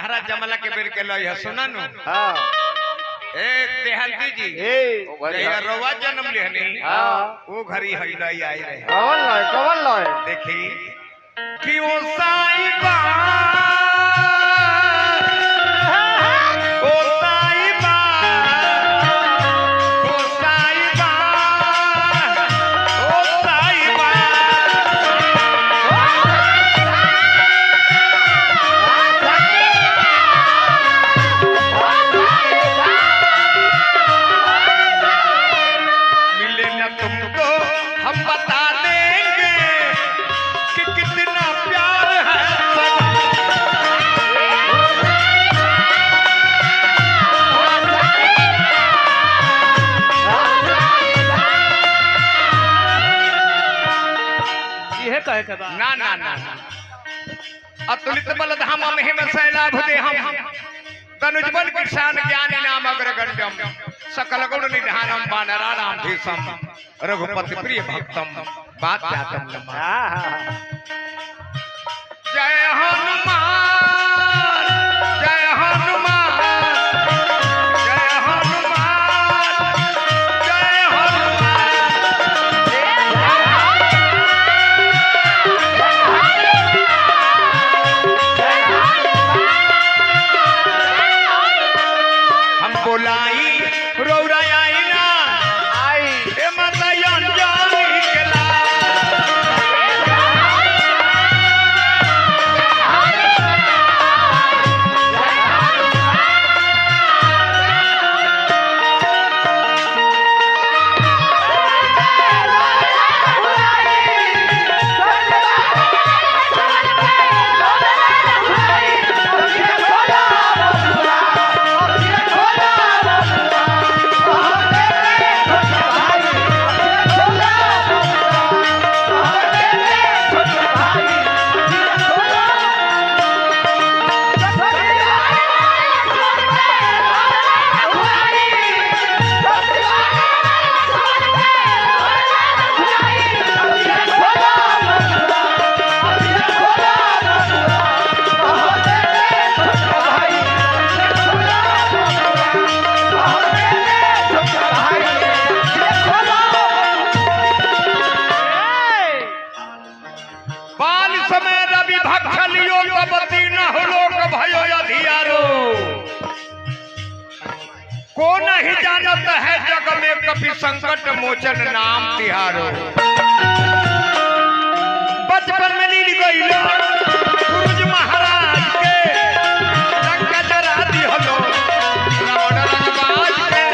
तहरा जमला के बेर के लई है सुना नु हां ए देहांती जी ये रोवा जन्म लेहनी हां वो घरी हई लई आई रहे कवन लय देखी कि ओ साईबा ना ना ना ना अतुलित बलधाम महिम सैलाभ देहम तनुजबल किसान ज्ञानी नाम अग्रगण्यम सकल गुण निधानम वानराणाम धीशम रघुपति प्रिय भक्तम बात जातम जय हनुमान जय हनुमान जय हनुमान जय बोलाई रौराई ना आई ए मतयन जाई केला को नहीं जानत है जग में कभी संकट मोचन नाम तिहारो बचपन में नील गईलो सूरज महाराज के लंका जरा दी हलो रावण रंगबाज के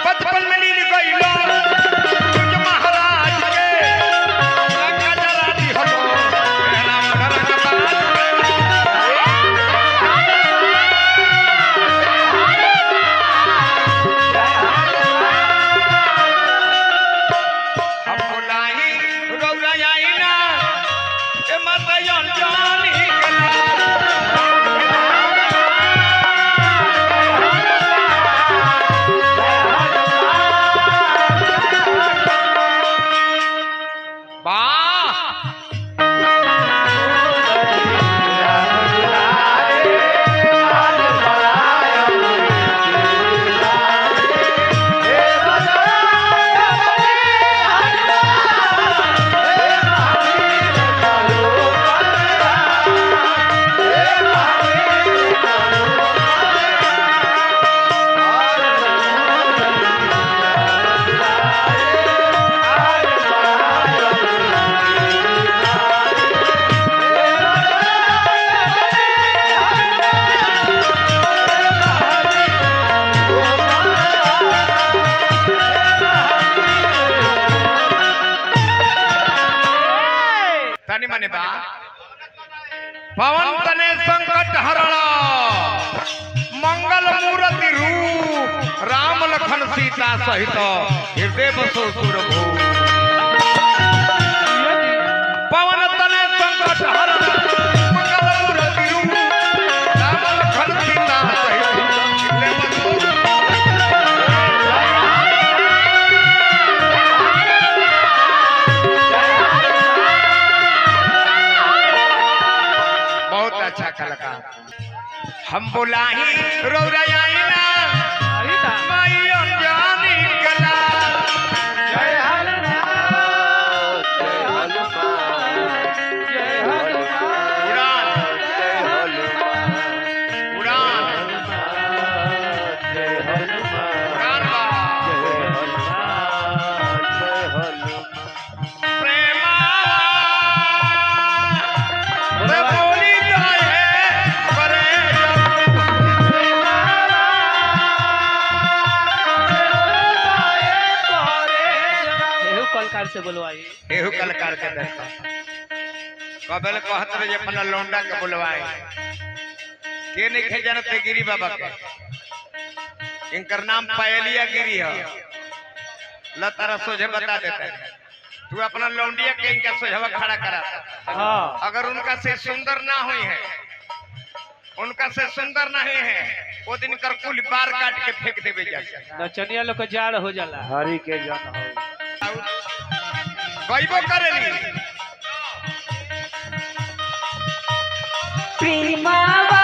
बचपन में नील गईलो सूरज महाराज के लंका जरा दी हलो रावण रंगबाज माने बा पवन तने संकट हरणा मंगल मूर्ति रूप राम लखन सीता सहित हृदय बसो सुरभू पवन तने संकट हरणा मंगल मूर्ति रूप राम लखन सीता सहित हृदय बसो हम बुलाही रौराई ना आई ना माई अनजानी कला जय हनुमान जय हनुमान जय हनुमान उड़ान जय हनुमान उड़ान जय हनुमान उड़ान बा जय हनुमान जय हनुमान प्रेमा रे बोली जाए करे एहू कलकार से बोलवाई एहू कलकार के देखा कबल कहत रहे अपना लौंडा के बुलवाए के नहीं खे जानते गिरी बाबा के इनकर नाम पायलिया गिरी है ल तारा सोझे बता देता है तू अपना लौंडिया के इनका सोझवा खड़ा करा हां अगर उनका से सुंदर ना हुई है उनका से सुंदर नहीं है वो दिन कर कुल बार काट के फेंक देवे जाके नचनिया लोग के जाड़ हो जाला हरि के जन हो गईबो करेली प्रेमावा